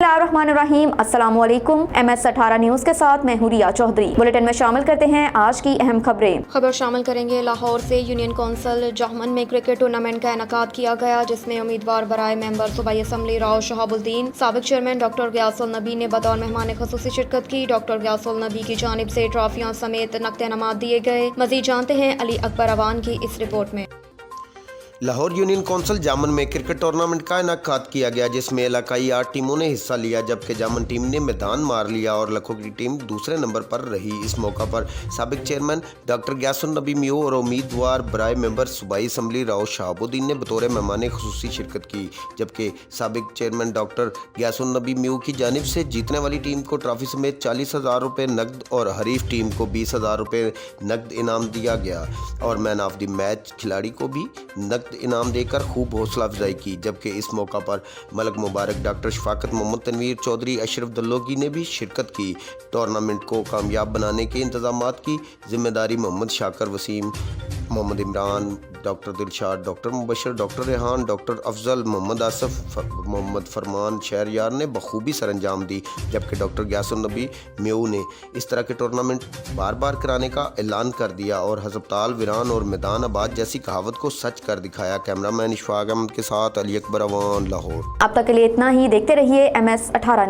बिस्मिल्लाहिर्रहमानिर्रहीम, अस्सलामु अलैकुम। MS18 न्यूज़ के साथ मैं हूँ रिया चौधरी। बुलेटिन में शामिल करते हैं आज की अहम खबरें। खबर शामिल करेंगे। लाहौर से यूनियन कौंसिल जामन में क्रिकेट टूर्नामेंट का इनेकाद किया गया, जिसमें उम्मीदवार बराए मेंबर सूबाई असम्बली राव शहाबुद्दीन, साबिक चेयरमैन डॉक्टर गयासुल नबी ने बतौर मेहमान खुसूसी शिरकत की। डॉक्टर गयासुल नबी की जानिब से ट्रॉफियों समेत नक़द इनामात दिए गए। मज़ीद जानते हैं अली अकबर अवान की इस रिपोर्ट में। लाहौर यूनियन कौंसिल जामन में क्रिकेट टूर्नामेंट का इनेकाद किया गया, जिसमें इलाकाई 8 टीमों ने हिस्सा लिया, जबकि जामन टीम ने मैदान मार लिया और लखों की टीम दूसरे नंबर पर रही। इस मौका पर साबिक चेयरमैन डॉक्टर गयासुल नबी मियो और उम्मीदवार बराए मेंबर सूबाई असम्बली राव शहाबुद्दीन ने बतौर मेहमान खुसूसी शिरकत की, जबकि साबिक चेयरमैन डॉक्टर गयासुल नबी मियो की जानिब से जीतने वाली टीम को ट्रॉफी समेत 40,000 रुपये नकद और हरीफ टीम को 20,000 रुपये नकद इनाम दिया गया और मैन ऑफ द मैच खिलाड़ी को भी नकद इनाम देकर खूब हौसला अफजाई की। जबकि इस मौका पर मलक मुबारक, डॉक्टर शफाकत मोहम्मद तनवीर चौधरी, अशरफ दल्लोगी ने भी शिरकत की। टूर्नामेंट को कामयाब बनाने के इंतजामात की जिम्मेदारी Mohammad Shakir Waseem, Mohammad Imran, doctor Dilshad, doctor Mubashar, doctor Rehan, doctor Afzal, Mohammad Asif, Mohammad Farman Shahryar ने बखूबी सर अंजाम दी। जबकि डॉक्टर गयासुल नबी म्यू ने इस तरह के टूर्नामेंट बार बार कराने का ऐलान कर दिया और हस्पताल वीरान और मैदान आबाद जैसी कहावत को सच कर दिखाया। कैमरामैन इशफाक अहमद के साथ अली अकबर अवान, लाहौर। अब तक के लिए इतना ही। देखते रहिए MS18।